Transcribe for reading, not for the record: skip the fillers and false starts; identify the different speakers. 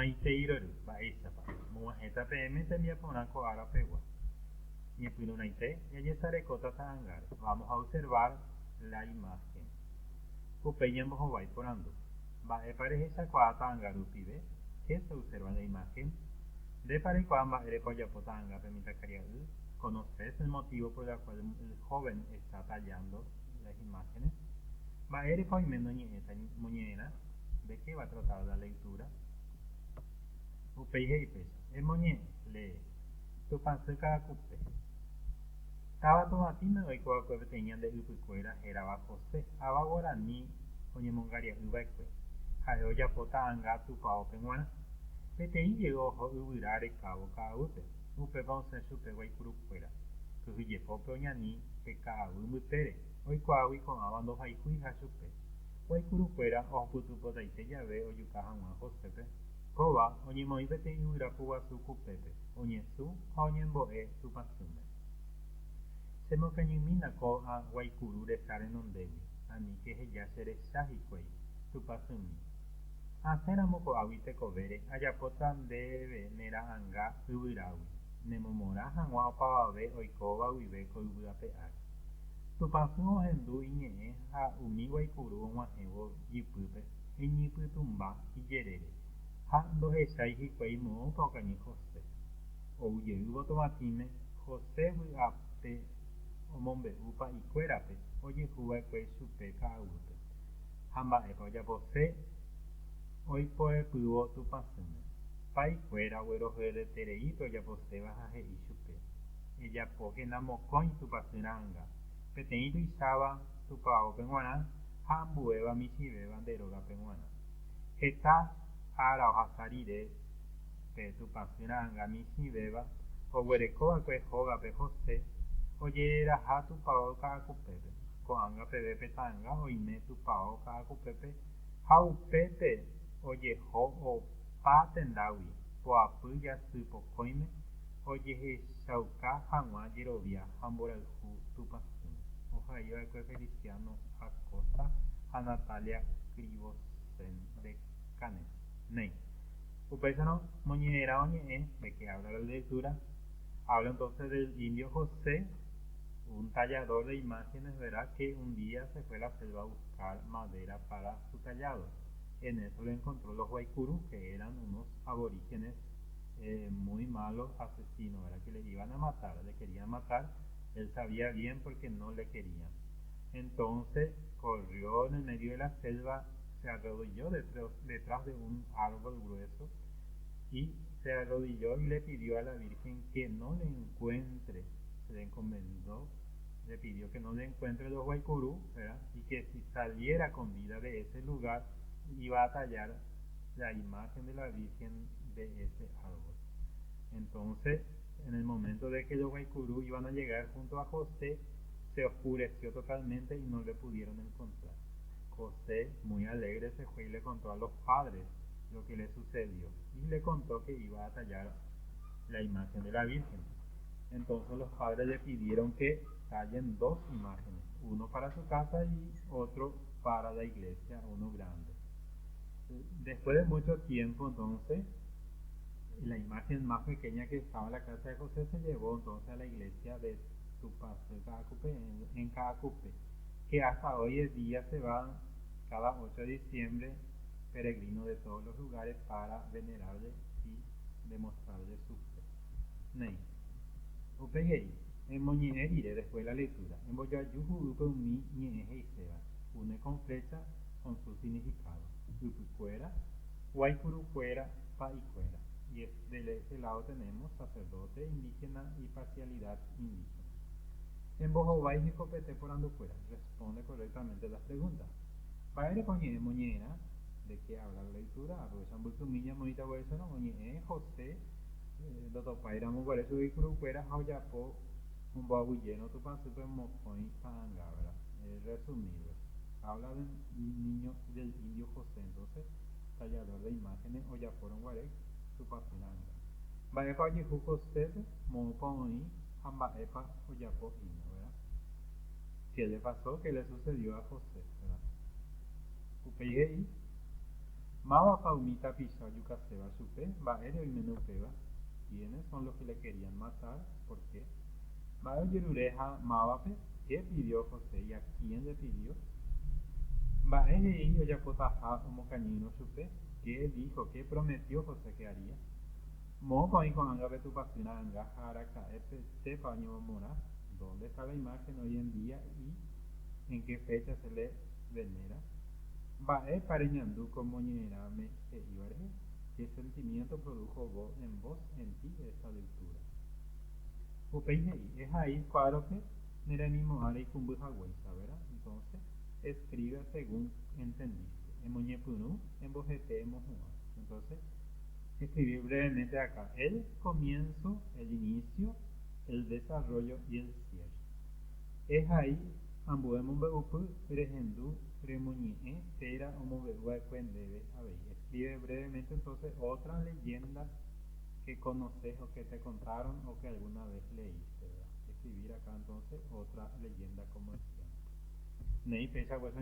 Speaker 1: Maiteiroru, Baisapa, Muajeta PM tenía Ponaco Arapegua. Y en Pinunaite, y allí estaré Cota Tangar. Vamos a observar la imagen. Upeñamos o Porando. Va a parecer esa Tangaru pide. ¿Qué se observa en la imagen? De Parecuamba, Erepoyapotanga, permita Cariaú. ¿Conoces el motivo por el cual el joven está tallando las imágenes? Va a Moñena. ¿De qué va a tratar la lectura? Upeiheipes, el Moñé, lee. Tu panzuca cupe. Estaba tomatina hoy cuando tenían de Upicuera, era bajo José, Aba Guaraní, Oñemongaria Ubaque. Jaeoya Potanga, tu pao penguana. Peteí llegó a Ubirare Cabo Caute. Upe Ponce Supe Guaycurucuera. Cuye Pope Oñaní, Peca Umutere. Hoy cuawi con abando Jaicuija Supe. Guaycurucuera, Oputu Potaite Llave, Oyucaja Juan Josepe. Koba, Oñemoi Peteí Urapuba su Cupepe. Oñesu, Oñemboe, su Pasume. Se mo cañimina ko a Guaycuru de Sarenondewi. Ani que ya seré Sajicuey, su Pasumi. Aceramo awite covere, ayapotan debe nera anga ubirawi. Nemomora hangwa opabe oikoba wibe koibudapear. Tupasu hendu iñe ha umi Guaycuru onguahevo yipype, iñipytumba iyerere. Ha ndohechai hikuái mo tokañy José. Oujeyúvo tomatíme, José vy'ápe omombe'úpa ikuérape, ojehuva'ekue chupe ka'aguýpe. Ha mba'épa ojapose oipoepývo Tupãsýme. Paikuéra guerohyetereípe ojaposéva ha he'i chupe. Ejapókena mokõi Tupãsýra anga. Peteĩ tuicháva tupãópe g̃uarã ha ambuéva michĩvéva nde rógape g̃uarã. Heta ára ohasa rire pe Tupãsýra anga michĩvéva oguerekóva'ekue hógape José ojereraha tupão ka'akupépe. Ko'ág̃a peve petãnga oime tupão ka'akupépe ha upépe ojeho opa tendágui poapy jasy pokõime ojehechauka hag̃ua jerovia ha mborayhu Tupãsýme. Ohai'ova'ekue Feliciano Acosta ha Natalia Krivosen de Canes. Ney. Upéichano moñe'ẽrã oñe'ẽ de que habla la lectura. Habla entonces del indio José, un tallador de imágenes, ¿verdad? Que un día se fue a la selva a buscar madera para su tallado. En eso le encontró los Guaycurú, que eran unos aborígenes muy malos asesinos, ¿verdad? Que le iban a matar, le querían matar. Él sabía bien porque no le querían. Entonces corrió en el medio de la selva, se arrodilló detrás de un árbol grueso y se arrodilló y le pidió a la Virgen que no le encuentre, se le encomendó, le pidió que no le encuentre los Guaycurú, ¿verdad? Y que si saliera con vida de ese lugar iba a tallar la imagen de la Virgen de ese árbol. Entonces, en el momento de que los Guaycurú iban a llegar junto a José, se oscureció totalmente y no le pudieron encontrar. José, muy alegre, se fue y le contó a los padres lo que le sucedió y le contó que iba a tallar la imagen de la Virgen. Entonces los padres le pidieron que tallen dos imágenes, uno para su casa y otro para la iglesia, uno grande. Después de mucho tiempo, entonces, la imagen más pequeña que estaba en la casa de José se llevó entonces a la iglesia de Tupãsy en Caacupé, que hasta hoy en día se van cada 8 de diciembre peregrinos de todos los lugares para venerarle y demostrarle su fe. Ney. Upegei, en Moñe'ẽ diré después de la lectura. En Boyayuju Upeumi Ñe'ẽ Heiseva, une con flecha con su significado. Upicuera, Guaycurucuera, Paicuera. Y de ese lado tenemos sacerdote indígena y parcialidad indígena. En Bojobay y Copete por Anducuera, responde correctamente las preguntas. Baere Coñe'ẽ Moñe'ẽra, ¿de qué habla la lectura? Aprovechan Butumiña, Monita Hueso, Moñe'ẽ, José, Dotopaira, Muguaresu y Curucuera, Jaoyapo, un babulleno, Tupãsýpe, Mocoy, Paangabra. Resumido, habla del niño, del indio José, entonces, tallador de imágenes, Oyaporon Guarec, Tupãsýranga. Baepa Yehu José, Mopoí, Hambaepa, Oyapo, ¿verdad? ¿Qué le pasó? ¿Qué le sucedió a José? ¿Verdad? Upeyei, Maba paumita pisó yucaseba chupe, ba'ére oimenupéva. ¿Quiénes son los que le querían matar? ¿Por qué? Ba'e ojeruréha mávape, ¿qué pidió José y a quién le pidió? Mba'e ojapótaha omokañýrõ chupe, ¿qué dijo, qué prometió José que haría? Mo'õpa oĩko'ãngape tupãsýra'ãnga ha araka'e pépa oñemomorã. ¿Dónde está la imagen hoy en día y en qué fecha se le venera? Mba'épa reñandu como ñe'ẽrãme he'íva rehe. ¿Qué sentimiento produjo en vos, en ti, esta lectura? Upéi he'i, es ahí cuadro que neremimo'ã reikũmbyhaguéicha, ¿verdad? Entonces, escribe según entendiste. Emoñepyrũ, embojete, emohu'ã. Entonces, escribir brevemente acá el comienzo, el inicio, el desarrollo y el cierre. Es ahí ambuemombe'upy rehendu remoñe'ẽ térã omombe'u'akue ndéve avei. Escribe brevemente entonces otra leyenda que conoces o que te contaron o que alguna vez leíste, ¿verdad? Escribir acá entonces otra leyenda como ejemplo. Nei pecha pues